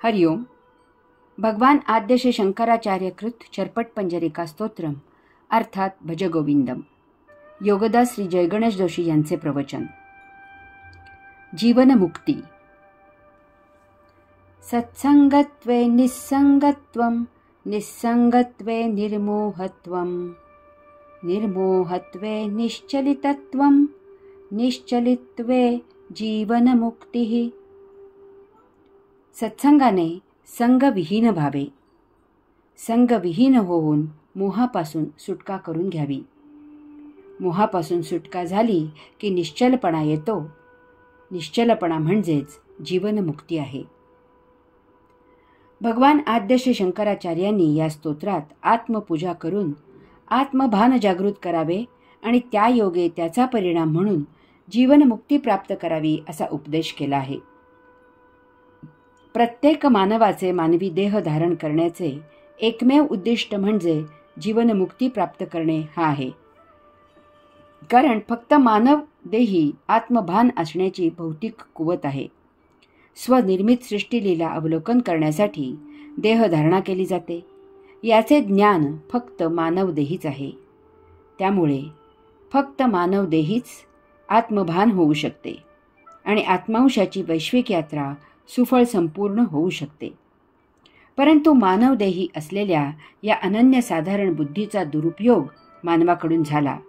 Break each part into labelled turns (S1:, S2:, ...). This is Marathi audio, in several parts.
S1: हरिओम. भगवान आद्य श्री शंकराचार्य कृत चरपट पंजरिका स्तोत्रम अर्थात भजगोविंदम. योगदास श्री जयगणेश जोशी यांचे प्रवचन. जीवनमुक्ती. सत्संगत्वे निस्संगत्वं, निस्संगत्वे निर्मोहत्वं, निर्मोहत्वे निश्चलितत्वं, निश्चलित्वे जीवनमुक्तिः. सत्संगाने संगविहीन व्हावे. संगविहीन होऊन मोहापासून सुटका करून घ्यावी. मोहापासून सुटका झाली की निश्चलपणा येतो. निश्चलपणा म्हणजेच जीवनमुक्ती आहे. भगवान आद्य श्री शंकराचार्यांनी या स्तोत्रात आत्मपूजा करून आत्मभान जागृत करावे आणि त्या योगे त्याचा परिणाम म्हणून जीवनमुक्ती प्राप्त करावी असा उपदेश केला आहे. प्रत्येक मानवाचे मानवी देह धारण करण्याचे एकमेव उद्दिष्ट म्हणजे जीवनमुक्ती प्राप्त करणे हा आहे. कारण फक्त मानव देही आत्मभान असण्याची भौतिक कुवत आहे. स्वनिर्मित सृष्टीलीला अवलोकन करण्यासाठी देहधारणा केली जाते. याचे ज्ञान फक्त मानवदेहीच आहे. त्यामुळे फक्त मानवदेहीच आत्मभान होऊ शकते आणि आत्मांशाची वैश्विक यात्रा सुफळ संपूर्ण होऊ शकते. परंतु मानवदेही असलेल्या या अनन्यसाधारण बुद्धीचा दुरुपयोग मानवाकडून झाला.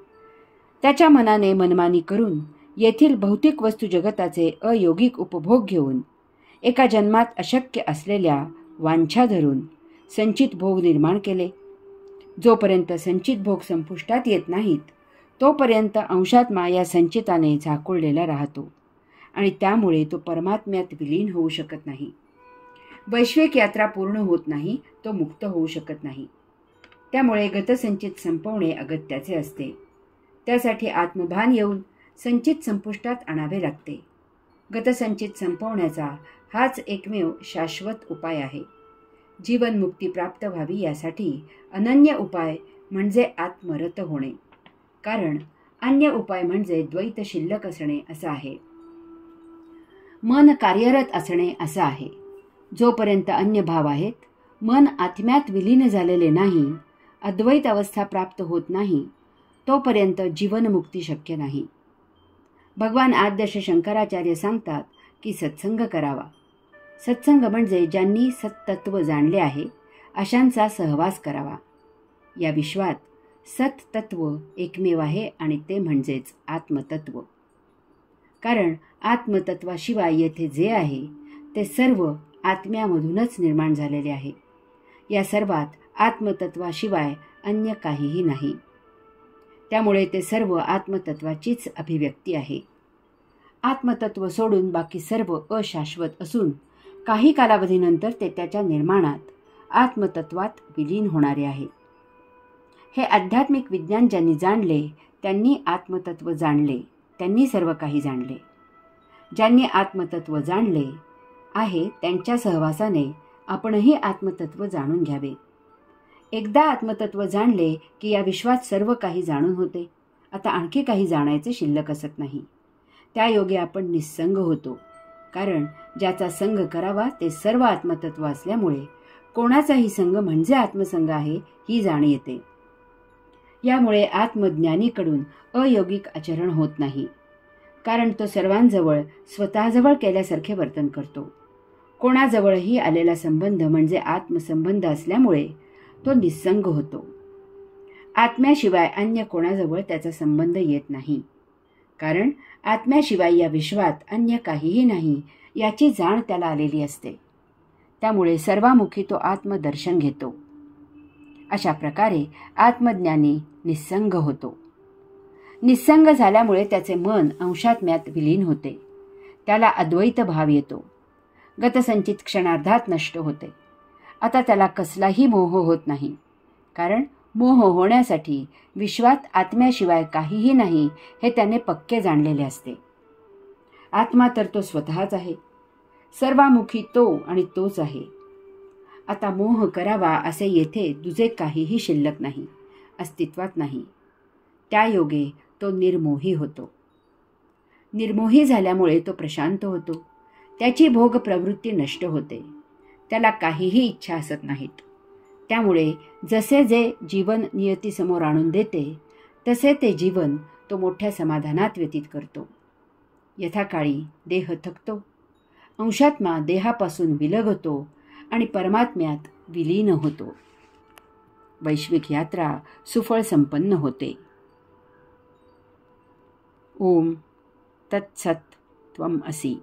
S1: त्याच्या मनाने मनमानी करून येथील भौतिक वस्तू जगताचे अयोगिक उपभोग घेऊन एका जन्मात अशक्य असलेल्या वांछा धरून संचित भोग निर्माण केले. जोपर्यंत संचित भोग संपुष्टात येत नाहीत तोपर्यंत अंशात्मा या संचिताने झाकोळलेला राहतो आणि त्यामुळे तो परमात्म्यात विलीन होऊ शकत नाही. वैश्विक यात्रा पूर्ण होत नाही, तो मुक्त होऊ शकत नाही. त्यामुळे गतसंचित संपवणे अगत्याचे असते. त्यासाठी आत्मभान येऊन संचित संपुष्टात आणावे लागते. गतसंचित संपवण्याचा हाच एकमेव शाश्वत उपाय आहे. जीवनमुक्ती प्राप्त व्हावी यासाठी अनन्य उपाय म्हणजे आत्मरत होणे. कारण अन्य उपाय म्हणजे द्वैत शिल्लक असणे असा आहे. मन कार्यरत असणे असं आहे. जोपर्यंत अन्य भाव आहेत, मन आत्म्यात विलीन झालेले नाही, अद्वैत अवस्था प्राप्त होत नाही, तोपर्यंत जीवनमुक्ती शक्य नाही. भगवान आद्य श्री शंकराचार्य सांगतात की सत्संग करावा. सत्संग म्हणजे ज्यांनी सत्तत्व जाणले आहे अशांचा सहवास करावा. या विश्वात सत्तत्व एकमेव आहे आणि ते म्हणजेच आत्मतत्व. कारण आत्मतत्वाशिवाय येथे जे आहे ते सर्व आत्म्यामधूनच निर्माण झालेले आहे. या सर्वात आत्मतत्वाशिवाय अन्य काहीही नाही. त्यामुळे ते सर्व आत्मतत्वाचीच अभिव्यक्ती आहे. आत्मतत्व सोडून बाकी सर्व अशाश्वत असून काही कालावधीनंतर ते त्याच्या निर्माणात आत्मतत्वात विलीन होणारे आहे. हे आध्यात्मिक विज्ञान ज्यांनी जाणले त्यांनी आत्मतत्व जाणले, त्यांनी सर्व काही जाणले. ज्यांनी आत्मतत्व जाणले आहे त्यांच्या सहवासाने आपणही आत्मतत्व जाणून घ्यावे. एकदा आत्मतत्व जाणले की या विश्वात सर्व काही जाणून होते. आता आणखी काही जाणायचे शिल्लक असत नाही. त्या योगे आपण निस्संग होतो. कारण ज्याचा संग करावा ते सर्व आत्मतत्व असल्यामुळे कोणाचाही संग म्हणजे आत्मसंग आहे ही जाण येते. यामुळे आत्मज्ञानीकडून अयोगिक आचरण होत नाही. कारण तो सर्वांजवळ स्वतःजवळ केल्यासारखे वर्तन करतो. कोणाजवळही आलेला संबंध म्हणजे आत्मसंबंध असल्यामुळे तो निस्संग होतो. आत्म्याशिवाय अन्य कोणाजवळ त्याचा संबंध येत नाही. कारण आत्म्याशिवाय या विश्वात अन्य काहीही नाही याची जाण त्याला आलेली असते. त्यामुळे सर्वामुखी तो आत्मदर्शन घेतो. अशा प्रकारे आत्मज्ञानी निस्संग होतो. निस्संग झाल्यामुळे त्याचे मन अंशात्म्यात विलीन होते. त्याला अद्वैत भाव येतो. गतसंचित क्षणार्धात नष्ट होते. आता त्याला कसलाही मोह होत नाही. कारण मोह होण्यासाठी विश्वात आत्म्याशिवाय काहीही नाही हे त्याने पक्के जाणलेले असते. आत्मा तर तो स्वतःच आहे. सर्वामुखी तो आणि तोच आहे. आता मोह करावा असे येथे दुजे काहीही शिल्लक नाही, अस्तित्वात नाही. त्या योगे तो निर्मोही होतो. निर्मोही झाल्यामुळे तो प्रशांत होतो. त्याची भोग प्रवृत्ती नष्ट होते. त्याला काहीही इच्छा असत नाहीत. त्यामुळे जसे जे जीवन नियतीसमोर आणून देते तसे ते जीवन तो मोठ्या समाधानात व्यतीत करतो. यथाकाळी देह थकतो, अंशात्मा देहापासून विलग होतो आणि परमात्म्यात विलीन होतो. वैश्विक यात्रा सुफळ संपन्न होते. ओम तत्सत त्वम असि.